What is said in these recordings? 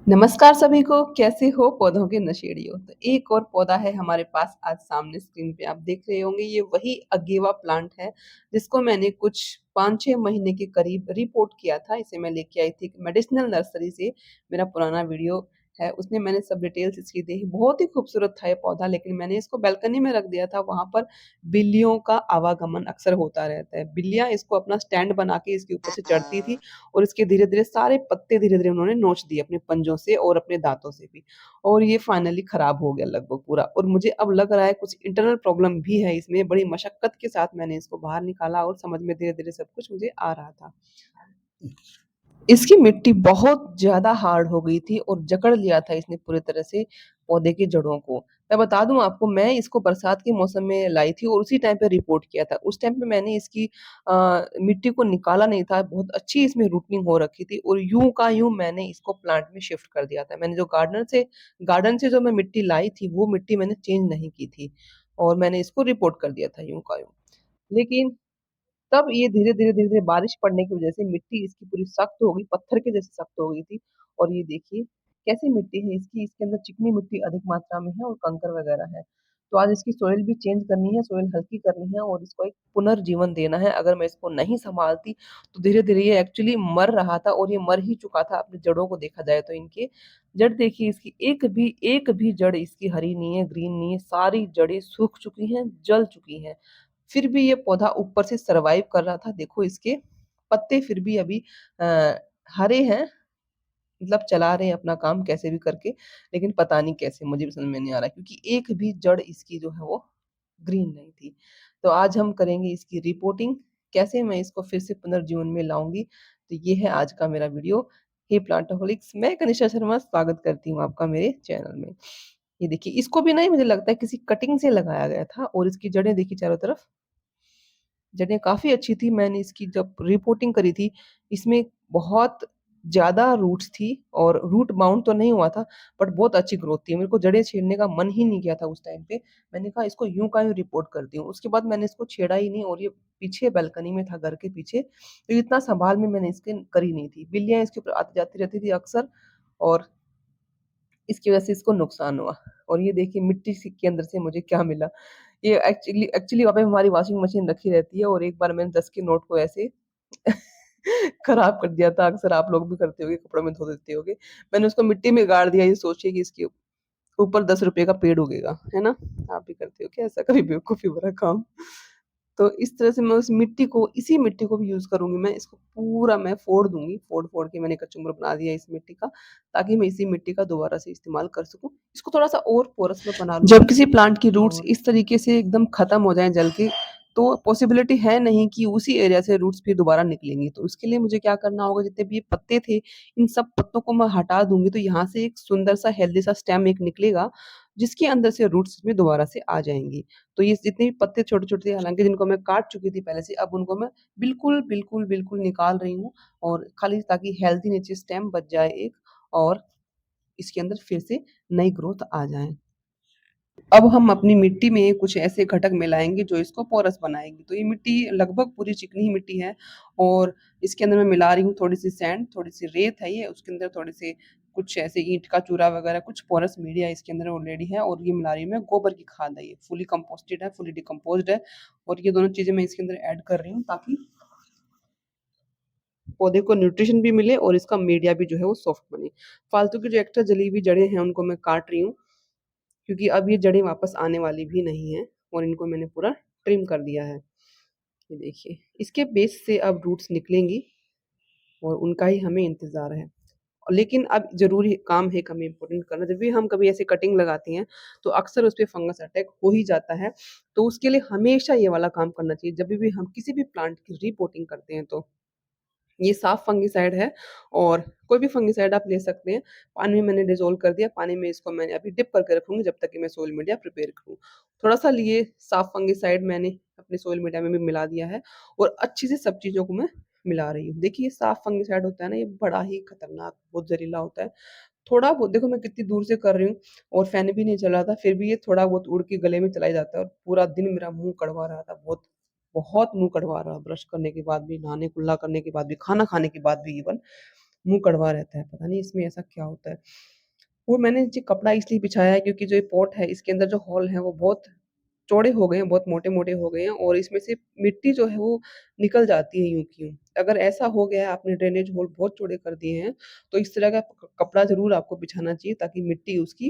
नमस्कार सभी को, कैसे हो पौधों के नशेड़ियों? तो एक और पौधा है हमारे पास आज सामने स्क्रीन पे आप देख रहे होंगे, ये वही अगेवा प्लांट है, जिसको मैंने कुछ 5-6 महीने के करीब रिपोर्ट किया था। इसे मैं लेके आई थी एक मेडिसिनल नर्सरी से, मेरा पुराना वीडियो है, उसमें मैंने सब डिटेल्स इसकी दी। बहुत ही खूबसूरत था ये पौधा, लेकिन मैंने इसको बालकनी में रख दिया था, वहाँ पर बिल्लियों का आवागमन अक्सर होता रहता है। बिल्लियाँ इसको अपना स्टैंड बना के इसके ऊपर से चढ़ती थी और इसके धीरे-धीरे सारे पत्ते धीरे-धीरे उन्होंने नोच दिए अपने पंजों से और अपने दाँतों से भी। और ये फाइनली खराब हो गया लगभग पूरा, और मुझे अब लग रहा है कुछ इंटरनल प्रॉब्लम भी है इसमें। बड़ी मशक्कत के साथ मैंने इसको बाहर निकाला और समझ में धीरे-धीरे सब कुछ मुझे आ रहा था। इसकी मिट्टी बहुत ज़्यादा हार्ड हो गई थी और जकड़ लिया था इसने पूरी तरह से पौधे की जड़ों को। मैं बता दूँ आपको, मैं इसको बरसात के मौसम में लाई थी और उसी टाइम पे रिपोर्ट किया था। उस टाइम पे मैंने इसकी मिट्टी को निकाला नहीं था, बहुत अच्छी इसमें रूटनिंग हो रखी थी और यूँ का यूँ मैंने इसको प्लांट में शिफ्ट कर दिया था। मैंने जो गार्डन से जो मैं मिट्टी लाई थी, वो मिट्टी मैंने चेंज नहीं की थी और मैंने इसको रिपोर्ट कर दिया था यूँ का यूँ। लेकिन तब ये धीरे-धीरे, धीरे-धीरे बारिश पड़ने की वज़ह से मिट्टी इसकी पूरी सख्त हो गई, पत्थर के जैसे सख्त हो गई थी। और ये देखिए कैसी मिट्टी है इसकी, इसके अंदर चिकनी मिट्टी अधिक मात्रा में है और कंकर वग़ैरह है। तो आज इसकी सॉइल भी चेंज करनी है, सॉइल हल्की करनी है और इसको एक पुनर्जीवन देना है। अगर मैं इसको नहीं सँभालती तो धीरे-धीरे ये एक्चुअली मर रहा था और ये मर ही चुका था। अपनी जड़ों को देखा जाए तो इनके जड़ देखिए, इसकी एक भी जड़ इसकी हरी नहीं है, ग्रीन नहीं है, सारी जड़ें सूख चुकी हैं, जल चुकी हैं। फिर भी ये पौधा ऊपर से सर्वाइव कर रहा था। देखो इसके पत्ते फिर भी अभी अ, हरे हैं, मतलब चला रहे हैं अपना काम कैसे भी करके, लेकिन पता नहीं कैसे, मुझे भी समझ में नहीं आ रहा क्योंकि एक भी जड़ इसकी जो है वो ग्रीन नहीं थी। तो आज हम करेंगे इसकी रिपोर्टिंग, कैसे मैं इसको फिर से पुनर्जीवन में लाऊँगी। तो ये है आज का मेरा वीडियो। हे प्लांटोहोलिक्स, मैं कनिष्ठा शर्मा स्वागत करती हूँ आपका मेरे चैनल में। ये देखिए, इसको भी ना मुझे लगता है किसी कटिंग से लगाया गया था और इसकी जड़ें देखिए चारों तरफ, जगह काफ़ी अच्छी थी। मैंने इसकी जब रिपोर्टिंग करी थी, इसमें बहुत ज़्यादा रूट्स थी और रूट बाउंड तो नहीं हुआ था, बट बहुत अच्छी ग्रोथ थी। मेरे को जड़ें छेड़ने का मन ही नहीं किया था उस टाइम पे। मैंने कहा इसको यूँ का यूँ रिपोर्ट करती हूँ। उसके बाद मैंने इसको छेड़ा ही नहीं और ये पीछे बालकनी में था, घर के पीछे, तो इतना सँभाल में मैंने इसकी करी नहीं थी। बिल्लियाँ इसके ऊपर आती-जाती रहती थी अक्सर और इसकी वजह से इसको नुकसान हुआ। और ये देखिए मिट्टी सी के अंदर से मुझे क्या मिला। ये एक्चुअली एक्चुअली वहाँ पे हमारी वॉशिंग मशीन रखी रहती है और एक बार मैंने 10 के नोट को ऐसे खराब कर दिया था। अक्सर आप लोग भी करते होंगे, कपड़ों में धो देते होंगे। मैंने उसको मिट्टी में गाड़ दिया ये सोच के कि इसके ऊपर ₹10 का पेड़ उगेगा, है ना? आप भी करते हो क्या ऐसा कभी बेवकूफ़ी भरा काम? तो इस तरह से मैं उस मिट्टी को, इसी मिट्टी को भी यूज़ करूँगी मैं, इसको पूरा मैं फोड़ दूँगी, फोड़-फोड़ के मैंने कचूमर बना दिया इस मिट्टी का, ताकि मैं इसी मिट्टी का दोबारा से इस्तेमाल कर सकूँ। इसको थोड़ा-सा और पोरस मैं बना लूँगी। जब किसी प्लांट की रूट्स इस तरीके से एकदम खत्म हो जाएँ जल के, तो पॉसिबिलिटी है नहीं कि उसी एरिया से रूट्स फिर दोबारा निकलेंगी। तो उसके लिए मुझे क्या करना होगा, जितने भी ये पत्ते थे, इन सब पत्तों को मैं हटा दूँगी, तो यहाँ से एक सुंदर-सा हेल्दी सा स्टेम एक निकलेगा, जिसके अंदर से रूट्स इसमें दोबारा से आ जाएँगी। तो ये जितने भी पत्ते छोटे-छोटे थे, हालाँकि जिनको मैं काट चुकी थी पहले से, अब उनको मैं बिल्कुल, बिल्कुल, बिल्कुल निकाल रही हूँ और खाली ताकि हेल्दी नीचे स्टेम बच जाए एक और इसके अंदर फिर से नई ग्रोथ आ जाए। अब हम अपनी मिट्टी में कुछ ऐसे घटक मिलाएँगे जो इसको पोरस बनाएँगे। तो ये मिट्टी लगभग पूरी चिकनी ही मिट्टी है और इसके अंदर मैं मिला रही हूँ थोड़ी-सी सैंड, थोड़ी-सी रेत है ये, उसके अंदर थोड़े-से कुछ ऐसे ईंट का चूरा वगैरह, कुछ पोरस मीडिया इसके अंदर ऑलरेडी है और ये मिला रही हूँ मैं गोबर की खाद है ये, फुली कंपोस्टेड है, फुली डिकम्पोज़्ड है और ये दोनों चीज़ें मैं इसके अंदर ऐड कर रही हूँ ताकि पौधे को न्यूट्रिशन भी मिले और इसका मीडिया भी जो है वो सॉफ्ट बने। फालतू की जो एक्स्ट्रा जली हुई जड़ें हैं उनको मैं काट रही हूँ, क्योंकि अब ये जड़ें वापस आने वाली भी नहीं हैं और इनको मैंने पूरा ट्रिम कर दिया है। ये देखिए, इसके बेस से अब रूट्स निकलेंगी और उनका ही हमें इंतज़ार है। लेकिन अब ज़रूरी काम है, एक हमें इम्पोर्टेंट करना, जब भी हम कभी ऐसे कटिंग लगाते हैं, तो अक्सर उसपे फंगस अटैक हो ही जाता है। तो उसके लिए हमेशा ये वाला काम करना चाहिए, जभी भी हम किसी भी प्लांट की रिपोर्टिंग करते हैं तो। ये साफ फंगिसाइड है और कोई भी फंगिसाइड आप ले सकते हैं। पानी में मैंने डिज़ोल्व कर दिया, पानी में इसको मैंने अभी डिप करके रखूँगी जब तक कि मैं सोइल मीडिया प्रिपेयर करूँ। थोड़ा-सा लिए साफ फंगिसाइड मैंने अपने सोइल मीडिया में भी मिला दिया है और अच्छे से सब चीज़ों को मैं मिला रही हूँ। देखिए, साफ फंगिसाइड होता है ना, ये बड़ा ही खतरनाक, बहुत ज़हरीला होता है। थोड़ा बहुत देखो, मैं कितनी दूर से कर रही हूँ और फ़ैन भी नहीं चल रहा था, फिर भी ये थोड़ा बहुत उड़ के गले में चला ही जाता है और पूरा दिन मेरा मुँह कड़वा रहा था, बहुत बहुत मुँह कड़वा रहा, ब्रश करने के बाद भी, नहाने कुल्ला करने के बाद भी, खाना खाने के बाद भी इवन। मुँह कड़वा रहता है, पता नहीं इसमें ऐसा क्या होता है। वो मैंने जी कपड़ा इसलिए बिछाया है क्योंकि जो ये पॉट है इसके अंदर जो होल हैं वो बहुत चौड़े हो गए हैं, बहुत मोटे-मोटे हो गए हैं और इसमें से मिट्टी जो है वो निकल जाती है यूँ की यूँ। अगर ऐसा हो गया है आपने ड्रेनेज होल बहुत चौड़े कर दिए हैं, तो इस तरह का क कपड़ा ज़रूर आपको बिछाना चाहिए ताकि मिट्टी उसकी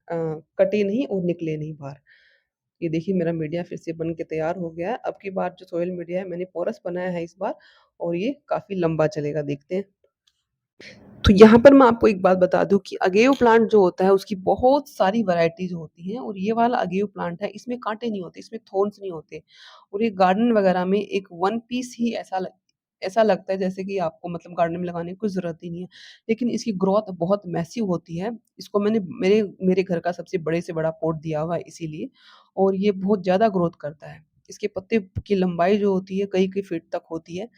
अ, कटे नहीं और निकले नहीं बाहर। ये देखिए मेरा मीडिया फिर से बन के तैयार हो गया है। अब की बार जो सोयल मीडिया है मैंने पोरस बनाया है इस बार और ये काफ़ी लंबा चलेगा, देखते हैं। तो यहाँ पर मैं आपको एक बात बता दूँ कि अगेव प्लांट जो होता है उसकी बहुत सारी वैराइटीज़ होती हैं और ये वाला अगेव प्लांट है, इसमें काँटे नहीं होते, इसमें थॉर्न्स नहीं होते और ये गार्डन वगैरह में एक वन पीस ही ऐसा लगता है जैसे कि आपको मतलब गार्डन में लगाने की कोई ज़रूरत ही नहीं है। लेकिन इसकी ग्रोथ बहुत मैसिव होती है। इसको मैंने मेरे मेरे घर का सबसे बड़े से बड़ा पॉट दिया हुआ है इसीलिए और ये बहुत ज़्यादा ग्रोथ करता है। इसके पत्ते की लंबाई जो होती है कई-कई फीट तक होती है।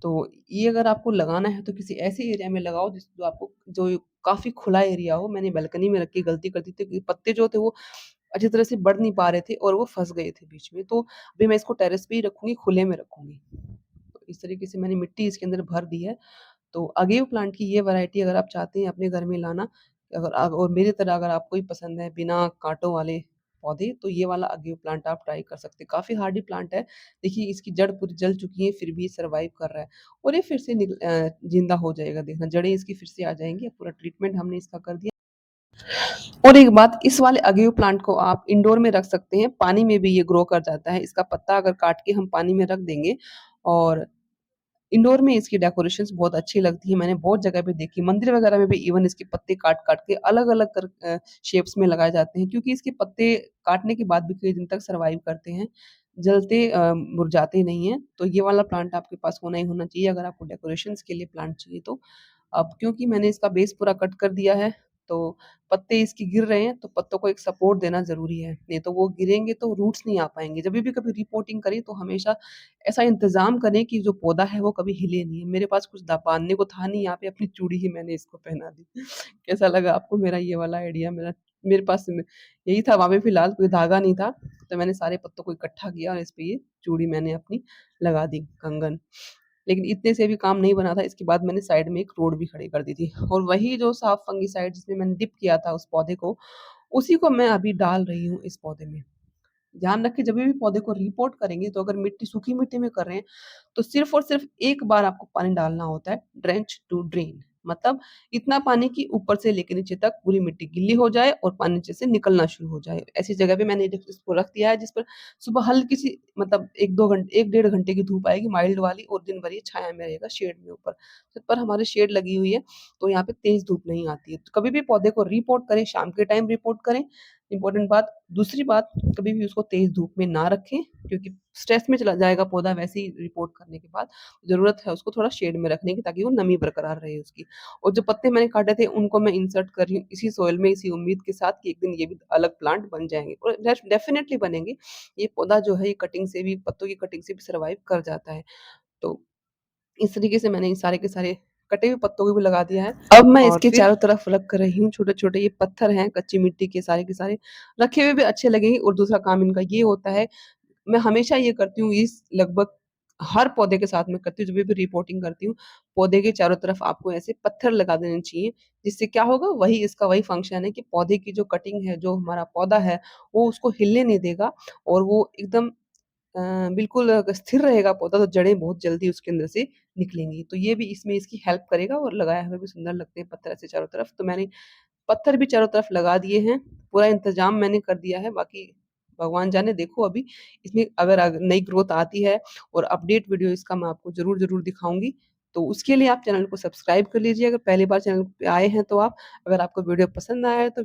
तो ये अगर आपको लगाना है तो किसी ऐसे एरिया में लगाओ जो आपको जो काफ़ी खुला एरिया हो। मैंने बालकनी में रख के गलती कर दी थी कि पत्ते जो थे वो अच्छी तरह से बढ़ नहीं पा रहे थे और वो फँस गए थे बीच में। तो अभी मैं इसको टेरेस पे ही रखूँगी, खुले में रखूँगी। तो इस तरीके से मैंने मिट्टी इसके अंदर भर दी है। तो अगेव प्लांट की ये वैरायटी अगर आप चाहते हैं अपने घर में लाना अगर और मेरी तरह अगर आपको भी पसंद है बिना काँटों वाले पौधे तो ये वाला अगेव प्लांट आप ट्राई कर सकते हैं। काफ़ी हार्डी प्लांट है। देखिए इसकी जड़ पूरी जल चुकी है फिर भी ये सर्वाइव कर रहा है और ये फिर से ज़िंदा हो जाएगा देखना जड़ें इसकी फिर से आ जाएँगी। पूरा ट्रीटमेंट हमने इसका कर दिया। और एक बात इस वाले अगेव प्लांट को आप इंडोर में रख सकते हैं, पानी में भी ये ग्रो कर जाता है। इसका पत्ता अगर काट के हम पानी में रख देंगे और इंडोर में इसकी डेकोरेशंस बहुत अच्छी लगती है, मैंने बहुत जगह पे देखी, मंदिर वगैरह में भी इवन इसके पत्ते काट-काट के अलग-अलग शेप्स में लगाए जाते हैं क्योंकि इसके पत्ते काटने के बाद भी कई दिन तक सर्वाइव करते हैं, जलते मुरझाते नहीं हैं। तो ये वाला प्लांट आपके पास होना ही होना चाहिए अगर आपको डेकोरेशंस के लिए प्लांट चाहिए तो। अब क्योंकि मैंने इसका बेस पूरा कट कर दिया है, तो पत्ते इसके गिर रहे हैं, तो पत्तों को एक सपोर्ट देना ज़रूरी है, नहीं तो वो गिरेंगे तो रूट्स नहीं आ पाएँगे। जभी भी कभी रिपोर्टिंग करें तो हमेशा ऐसा इंतज़ाम करें कि जो पौधा है वो कभी हिले नहीं। मेरे पास कुछ बाँधने को था नहीं, यहाँ पे अपनी चूड़ी ही मैंने इसको पहना दी। कैसा लगा आपको मेरा ये वाला आइडिया? मेरे पास में यही था वहाँ पे फिलहाल कोई धागा नहीं था, तो मैंने सारे पत्तों को इकट्ठा किया और इस पे ये चूड़ी मैंने अपनी लगा दी, कंगन। लेकिन इतने से भी काम नहीं बना था, इसके बाद मैंने साइड में एक रोड भी खड़ी कर दी थी और वही जो साफ फंगिसाइड जिसमें मैंने डिप किया था उस पौधे को, उसी को मैं अभी डाल रही हूँ इस पौधे में। ध्यान रखें जभी भी पौधे को रिपोर्ट करेंगे तो अगर मिट्टी सूखी मिट्टी में कर रहे हैं, तो सिर्फ़ और सिर्फ़ एक बार आपको पानी डालना होता है, ड्रेंच टू ड्रेन मतलब इतना पानी कि ऊपर से लेके नीचे तक पूरी मिट्टी गीली हो जाए और पानी नीचे से निकलना शुरू हो जाए। ऐसी जगह पे मैंने इसको रख दिया है जिस पर सुबह हल्की-सी मतलब 1-2 घंटे 1 डेढ़ घंटे की धूप आएगी माइल्ड वाली और दिन भर ये छाया में रहेगा शेड में ऊपर। छत पर हमारे शेड लगी हुई है, तो यहाँ पे तेज़ धूप नहीं आती है। तो कभी भी पौधे को रिपोर्ट करें, शाम के टाइम रिपोर्ट करें, इम्पोर्टेंट बात। दूसरी बात, कभी भी उसको तेज़ धूप में ना रखें क्योंकि स्ट्रेस में चला जाएगा पौधा वैसे ही रिपोर्ट करने के बाद। ज़रूरत है उसको थोड़ा शेड में रखने की ताकि वो नमी बरकरार रहे उसकी। और जो पत्ते मैंने काटे थे उनको मैं इंसर्ट कर रही हूँ इसी सॉइल में इसी उम्मीद के साथ कि एक दिन ये भी अलग प्लांट बन जाएँगे और डेफ़िनेटली बनेंगे। ये पौधा जो है ये कटिंग से भी पत्तों की कटिंग से भी सर्वाइव कर जाता है। तो इस तरीके से मैंने ये सारे के सारे कटे हुए पत्तों को भी लगा दिया है। अब मैं और इसके फिर चारों तरफ रख रही हूँ छोटे-छोटे ये पत्थर हैं कच्ची मिट्टी के सारे, रखे हुए भी अच्छे लगेंगे और दूसरा काम इनका ये होता है, मैं हमेशा ये करती हूँ इस लगभग हर पौधे के साथ मैं करती हूँ, जब भी रिपोर्टिंग करती हूँ, पौधे के चारों तरफ आपको ऐसे पत्थर लगा देने चाहिए, जिससे क्या होगा वही इसका वही फंक्शन है कि पौधे की जो कटिंग है, जो हमारा पौधा है, वो उसको हिलने नहीं देगा और वो एकदम अ, बिल्कुल स्थिर रहेगा पौधा तो जड़ें बहुत जल्दी उसके अंदर से निकलेंगी। तो ये भी इसमें इसकी हेल्प करेगा और लगाए हुए भी सुंदर लगते हैं पत्थर ऐसे चारों तरफ। तो मैंने पत्थर भी चारों तरफ लगा दिए हैं, पूरा इंतज़ाम मैंने कर दिया है, बाकी भगवान जाने देखो अभी इसमें अगर नई ग्रोथ आती है और अपडेट वीडियो इसका मैं आपको ज़रूर दिखाऊँगी। तो उसके लिए आप चैनल को सब्सक्राइब कर लीजिए अगर पहली बार चैनल पे आए हैं तो आप। अगर आपको वीडियो पसंद आया है तो